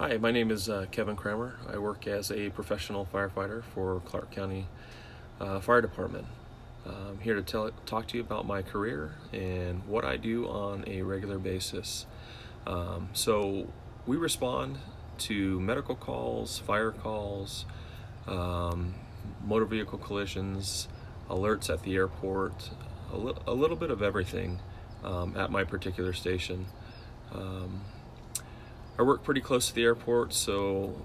Hi, my name is Kevin Kramer. I work as a professional firefighter for Clark County Fire Department. I'm here to talk to you about my career and what I do on a regular basis. So we respond to medical calls, fire calls, um, motor vehicle collisions, alerts at the airport, a little bit of everything at my particular station. Um, I work pretty close to the airport, so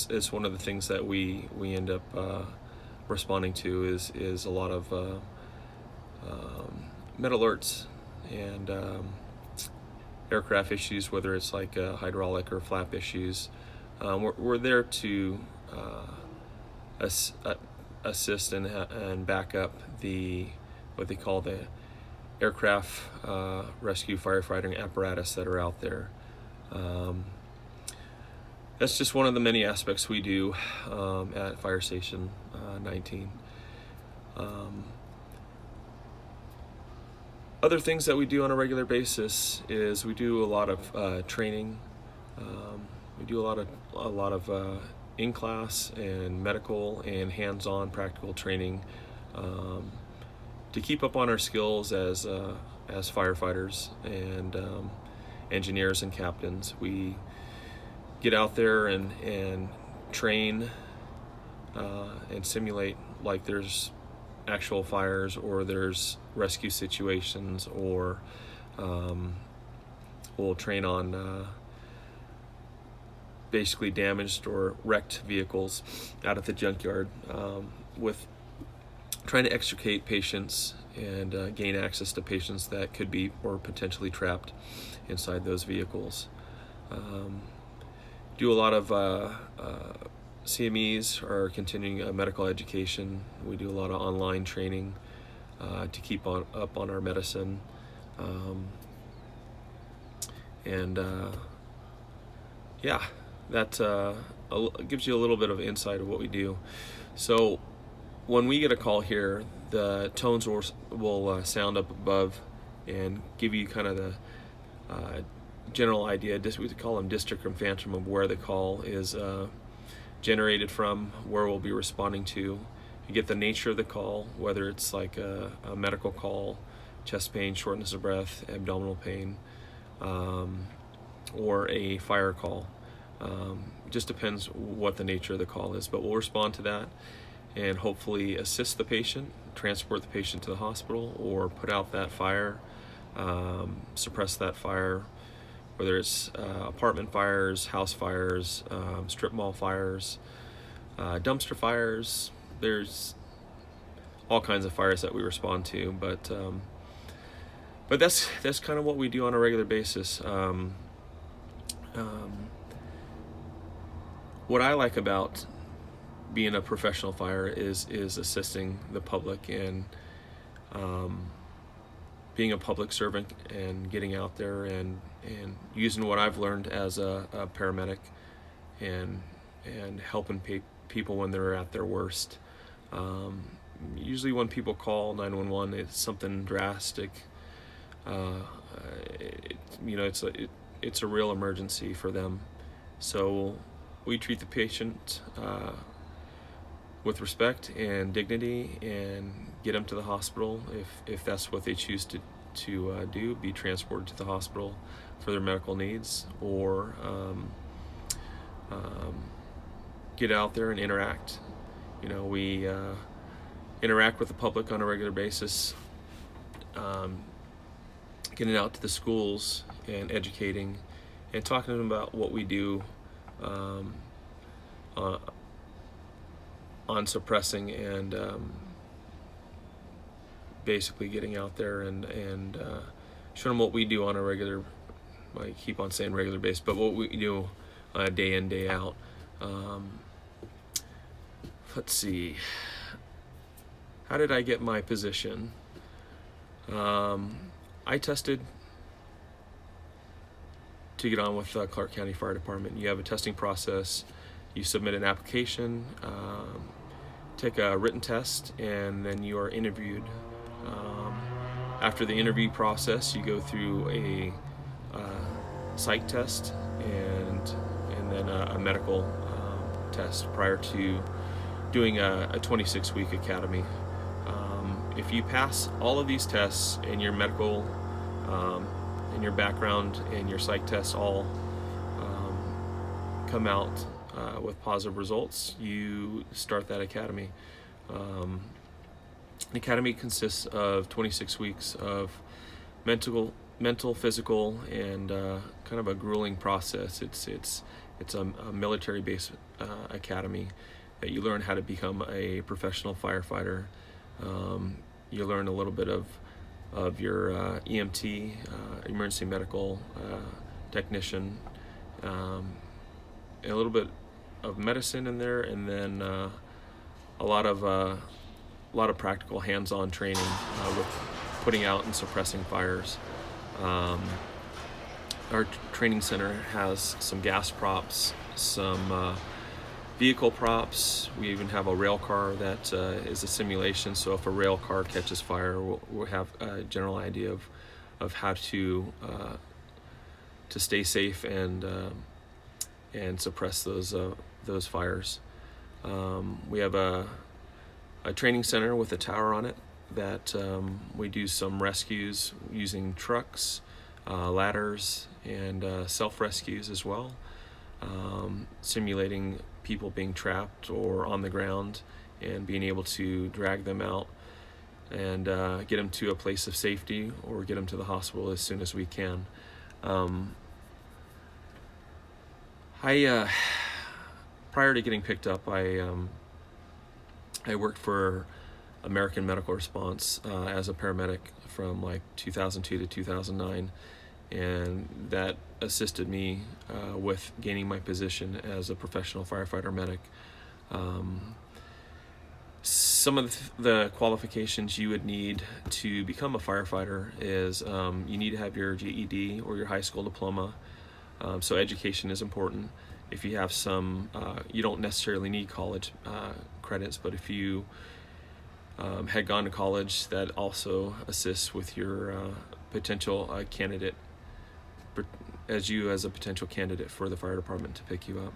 it's one of the things that we end up responding to is a lot of med alerts and aircraft issues, whether it's like hydraulic or flap issues. We're there to ass, assist and back up what they call the aircraft rescue firefighting apparatus that are out there. That's just one of the many aspects we do at Fire Station 19. Other things that we do on a regular basis is we do a lot of training. We do a lot of in-class and medical and hands-on practical training to keep up on our skills as firefighters and engineers and captains. We get out there and train and simulate like there's actual fires or there's rescue situations, or we'll train on basically damaged or wrecked vehicles out at the junkyard with trying to extricate patients and gain access to patients that could be or potentially trapped inside those vehicles. Do a lot of CMEs, or continuing medical education. We do a lot of online training to keep up on our medicine, and yeah, that gives you a little bit of insight of what we do. So when we get a call here, the tones will sound up above and give you kind of the general idea. We call them district and phantom of where the call is generated from, where we'll be responding to. You get the nature of the call, whether it's like a medical call, chest pain, shortness of breath, abdominal pain, or a fire call. Just depends what the nature of the call is, but we'll respond to that and hopefully assist the patient, transport the patient to the hospital, or put out that fire, suppress that fire, whether it's apartment fires, house fires, strip mall fires, dumpster fires. There's all kinds of fires that we respond to, but that's kind of what we do on a regular basis. What I like about being a professional fire is assisting the public and being a public servant and getting out there and using what I've learned as a paramedic and helping people when they're at their worst. Usually when people call 911, it's something drastic. It's a real emergency for them. So we treat the patient with respect and dignity and get them to the hospital if that's what they choose to do, be transported to the hospital for their medical needs, or get out there and interact. We interact with the public on a regular basis, getting out to the schools and educating and talking to them about what we do on suppressing and basically getting out there and showing them what we do on a regular, I keep on saying regular basis, but what we do day in, day out. Let's see. How did I get my position? I tested to get on with Clark County Fire Department. You have a testing process. You submit an application, take a written test, and then you are interviewed. After the interview process, you go through a psych test, and then a medical test prior to doing a 26-week academy. If you pass all of these tests and your medical and your background and your psych tests all come out with positive results, you start that academy. The academy consists of 26 weeks of mental, physical, and kind of a grueling process. It's a military-based academy that you learn how to become a professional firefighter. You learn a little bit of your EMT, emergency medical technician, a little bit of medicine in there, and then a lot of practical hands-on training with putting out and suppressing fires. Our training center has some gas props, some vehicle props. We even have a rail car that is a simulation, so if a rail car catches fire, we'll have a general idea of how to stay safe and suppress those fires. We have a training center with a tower on it that we do some rescues using trucks, ladders, and self-rescues as well, simulating people being trapped or on the ground and being able to drag them out and get them to a place of safety or get them to the hospital as soon as we can. Prior to getting picked up, I worked for American Medical Response as a paramedic from like 2002 to 2009, and that assisted me with gaining my position as a professional firefighter medic. Some of the qualifications you would need to become a firefighter is you need to have your GED or your high school diploma. So education is important. If you have some, you don't necessarily need college credits, but if you had gone to college, that also assists with your potential candidate, as a potential candidate for the fire department to pick you up.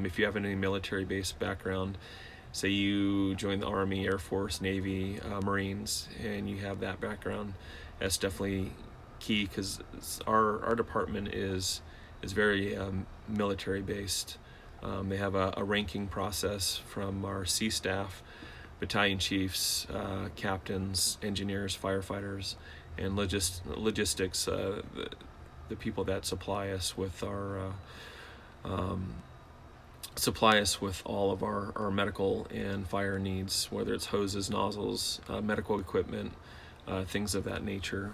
If you have any military-based background, say you join the Army, Air Force, Navy, Marines, and you have that background, that's definitely key, because our department is very military-based. They have a ranking process from our C staff, battalion chiefs, captains, engineers, firefighters, and logistics, the people that supply us with all of our medical and fire needs, whether it's hoses, nozzles, medical equipment, things of that nature.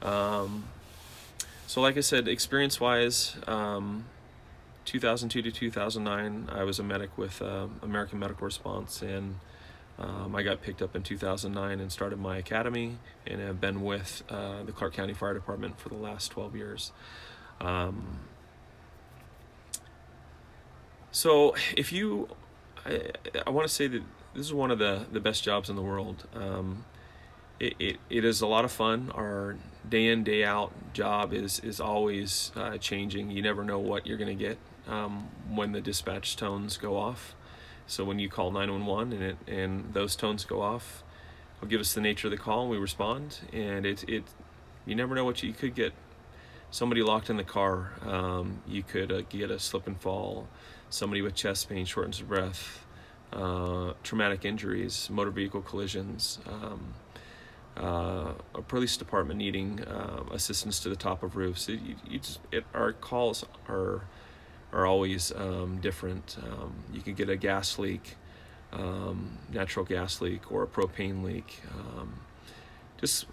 So like I said, experience-wise, 2002 to 2009, I was a medic with American Medical Response, and I got picked up in 2009 and started my academy, and have been with the Clark County Fire Department for the last 12 years. So if you, I want to say that this is one of the best jobs in the world. It is a lot of fun. Our day in, day out job is always changing. You never know what you're going to get when the dispatch tones go off. So when you call 911 and those tones go off, it'll give us the nature of the call and we respond. And you never know what you could get. Somebody locked in the car. You could get a slip and fall. Somebody with chest pain, shortness of breath, traumatic injuries, motor vehicle collisions. A police department needing assistance to the top of roofs. Our calls are always different. You can get a gas leak, natural gas leak, or a propane leak. Just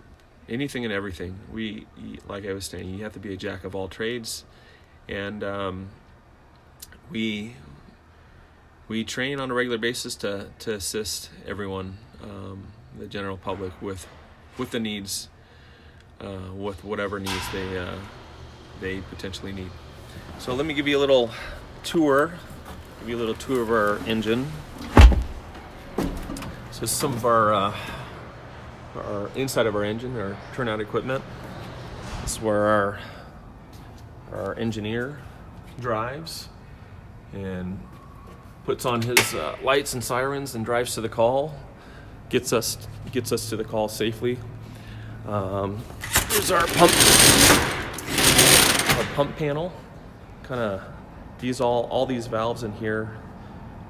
anything and everything. Like I was saying, you have to be a jack of all trades, and we train on a regular basis to assist everyone, the general public, with the needs, with whatever needs they potentially need. So let me give you a little tour. Of our engine. So some of our inside of our engine, our turnout equipment. This is where our engineer drives. and puts on his lights and sirens and drives to the call, gets us to the call safely. Here's our pump panel. Kind of all these valves in here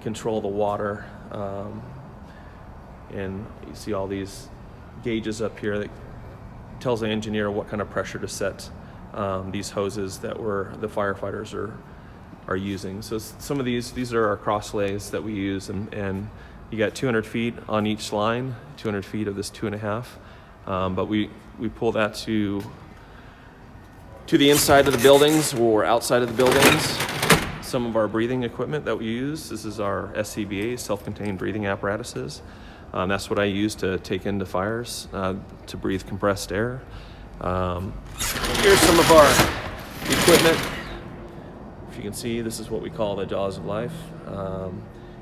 control the water, and you see all these gauges up here that tells the engineer what kind of pressure to set these hoses that the firefighters are using. So some of these are our cross lays that we use, and you got 200 feet on each line, 200 feet of this 2.5, but we pull that to the inside of the buildings or outside of the buildings. Some of our breathing equipment that we use, this is our SCBA, self-contained breathing apparatuses. That's what I use to take into fires, to breathe compressed air. Here's some of our equipment. If you can see, this is what we call the jaws of life.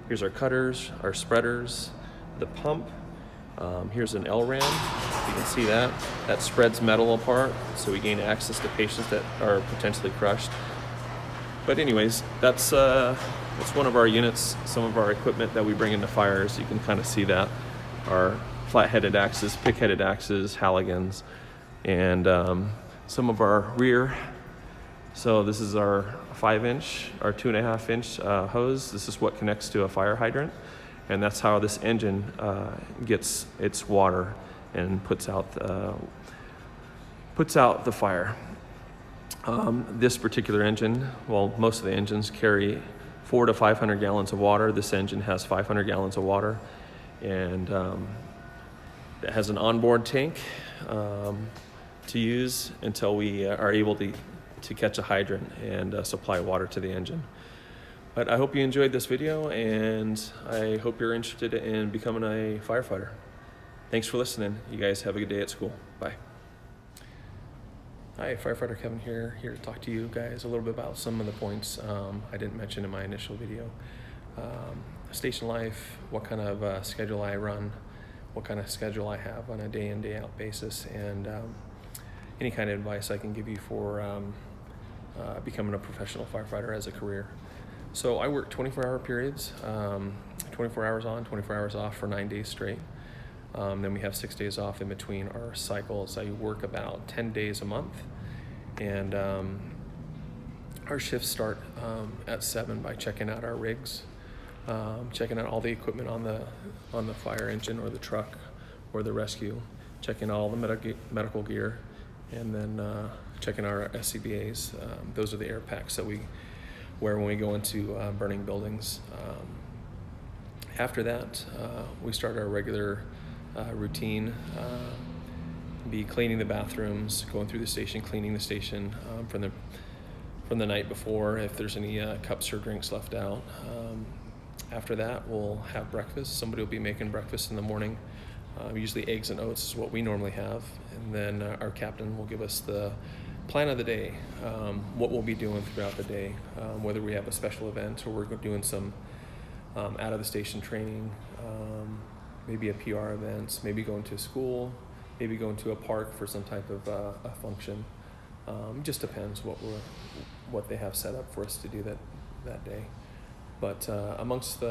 Here's our cutters, our spreaders, the pump. Here's an LRAM. You can see that spreads metal apart, so we gain access to patients that are potentially crushed. But anyways, that's one of our units, some of our equipment that we bring into fires. You can kind of see that. Our flat-headed axes, pick-headed axes, haligans, and some of our rear. So this is our 5-inch, our 2.5-inch hose. This is what connects to a fire hydrant, and that's how this engine gets its water and puts out the fire. This particular engine, well, most of the engines carry 400 to 500 gallons of water. This engine has 500 gallons of water, and it has an onboard tank to use until we are able to catch a hydrant and supply water to the engine. But I hope you enjoyed this video, and I hope you're interested in becoming a firefighter. Thanks for listening. You guys have a good day at school. Bye. Hi, Firefighter Kevin here to talk to you guys a little bit about some of the points I didn't mention in my initial video. Station life, what kind of schedule I run, what kind of schedule I have on a day in, day out basis, and any kind of advice I can give you for becoming a professional firefighter as a career. So I work 24-hour periods, 24 hours on, 24 hours off for 9 days straight. Then we have 6 days off in between our cycles. I work about 10 days a month, and our shifts start at 7 by checking out our rigs, checking out all the equipment on the fire engine or the truck or the rescue, checking all the medical gear, and then checking our SCBAs. Those are the air packs that we wear when we go into burning buildings. After that, we start our regular routine, be cleaning the bathrooms, going through the station, cleaning the station from the night before if there's any cups or drinks left out. After that, we'll have breakfast. Somebody will be making breakfast in the morning. Usually eggs and oats is what we normally have, and then our captain will give us the plan of the day, what we'll be doing throughout the day, whether we have a special event or we're doing some out of the station training, maybe a PR event, maybe going to school, maybe going to a park for some type of a function. Just depends what they have set up for us to do that day. But amongst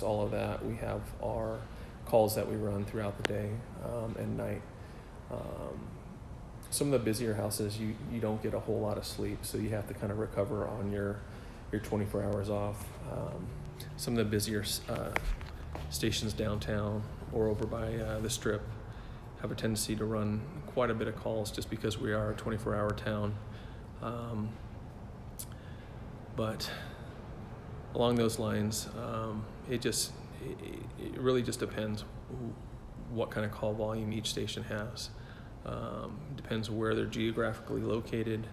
all of that, we have our calls that we run throughout the day and night. Some of the busier houses, you don't get a whole lot of sleep, so you have to kind of recover on your 24 hours off. Some of the busier stations downtown or over by the Strip have a tendency to run quite a bit of calls just because we are a 24-hour town. But along those lines, it really just depends what kind of call volume each station has. Depends where they're geographically located,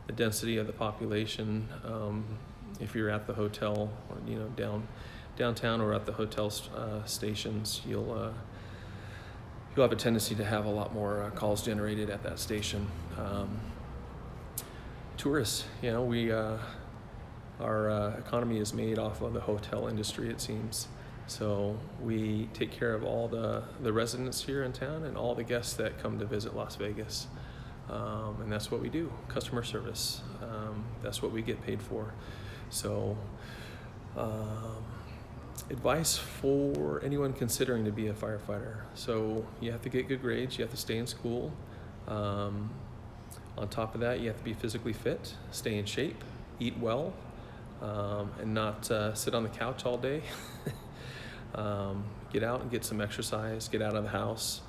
the density of the population. If you're at the hotel, or, downtown or at the hotel stations, you'll have a tendency to have a lot more calls generated at that station. Tourists, our economy is made off of the hotel industry, it seems. So we take care of all the residents here in town and all the guests that come to visit Las Vegas. And that's what we do, customer service. That's what we get paid for. So advice for anyone considering to be a firefighter. So you have to get good grades, you have to stay in school. On top of that, you have to be physically fit, stay in shape, eat well, and not sit on the couch all day. Get out and get some exercise, get out of the house.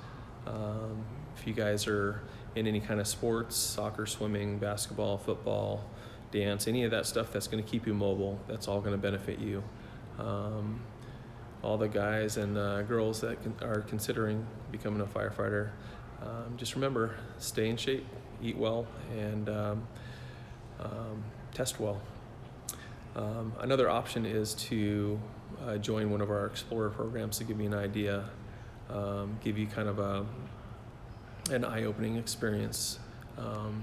If you guys are in any kind of sports, soccer, swimming, basketball, football, dance, any of that stuff that's going to keep you mobile, that's all going to benefit you. All the guys and girls that are considering becoming a firefighter, just remember, stay in shape, eat well, and test well. Another option is to join one of our Explorer programs to give you an idea, give you kind of an eye-opening experience.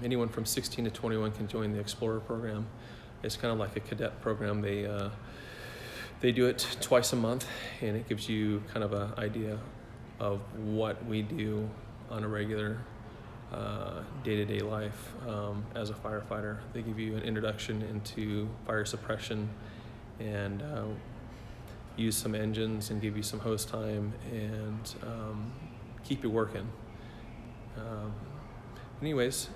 Anyone from 16 to 21 can join the Explorer program. It's kind of like a cadet program. They do it twice a month, and it gives you kind of an idea of what we do on a regular day-to-day life as a firefighter. They give you an introduction into fire suppression and use some engines and give you some hose time and keep you working. Anyways,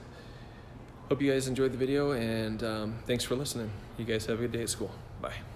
hope you guys enjoyed the video, and thanks for listening. You guys have a good day at school. Bye.